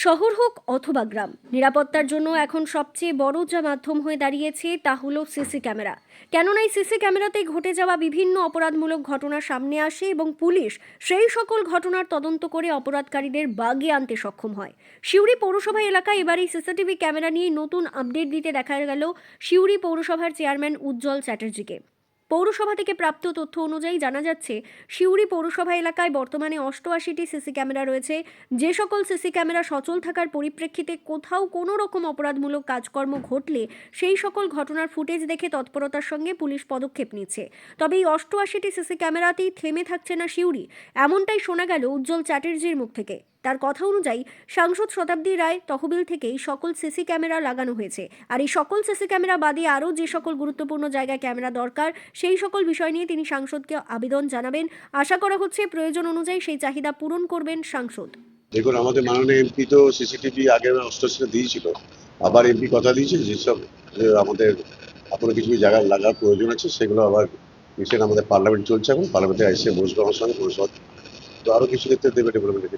শহর হোক অথবা গ্রাম, নিরাপত্তার জন্য এখন সবচেয়ে বড় যা মাধ্যম হয়ে দাঁড়িয়েছে তা হলো সিসি ক্যামেরা। কেননা এই সিসি ক্যামেরাতেই ঘটে যাওয়া বিভিন্ন অপরাধমূলক ঘটনা সামনে আসে এবং পুলিশ সেই সকল ঘটনার তদন্ত করে অপরাধকারীদের বাগে আনতে সক্ষম হয়। সিউড়ি পৌরসভা এলাকায় এবার এই সিসিটিভি ক্যামেরা নিয়ে নতুন আপডেট দিতে দেখা গেল সিউড়ি পৌরসভার চেয়ারম্যান উজ্জ্বল চ্যাটার্জিকে। পৌরসভা থেকে প্রাপ্ত তথ্য অনুযায়ী জানা যাচ্ছে, সিউড়ি পৌরসভা এলাকায় বর্তমানে 88টি সিসি ক্যামেরা রয়েছে। যে সকল সিসি ক্যামেরা সচল থাকার পরিপ্রেক্ষিতে কোথাও কোনো রকম অপরাধমূলক কাজকর্ম ঘটলে সেই সকল ঘটনার ফুটেজ দেখে তৎপরতার সঙ্গে পুলিশ পদক্ষেপ নিচ্ছে। তবে এই 88টি সিসি ক্যামেরাতেই থেমে থাকছে না সিউড়ি, এমনটাই শোনা গেল উজ্জ্বল চ্যাটার্জির মুখ থেকে। তার কথা অনুযায়ী সাংসদ শতাব্দী রায় তহবিল থেকেই সকল সিসি ক্যামেরা লাগানো হয়েছে। আর এই সকল সিসি ক্যামেরা বাদে আরও যে সকল গুরুত্বপূর্ণ জায়গায় ক্যামেরা দরকার সেই সকল বিষয় নিয়ে তিনি সাংসদকে আবেদন জানাবেন। আশা করা হচ্ছে প্রয়োজন অনুযায়ী সেই চাহিদা পূরণ করবেন সাংসদ। দেখুন, আমাদের মাননীয় এমপি তো সিসিটিভি আগে 88টা দিয়েছিল, আবার এমপি কথা দিয়েছে যেসব আমাদের এখনো কিছু জায়গায় লাগার প্রয়োজন আছে সেগুলো আবার রিসেন্ট আমাদের পার্লামেন্ট চলছে, এখন পার্লামেন্টে এসে বসবে আমার সঙ্গে পৌরসভা, তো আরো কিছু ক্ষেত্রে দেবে ডেভেলপমেন্ট।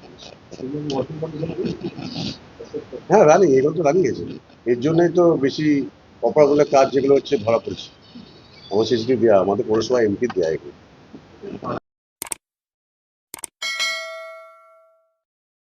হ্যাঁ, রানিং, এগুলো তো রানিং আছে। এর জন্যই তো বেশি অপরাধমূলক কাজ যেগুলো হচ্ছে ধরা পড়ছে। আমার সিসিটিভি দেওয়া, আমাদের পৌরসভা এমপি দেওয়া এগুলো।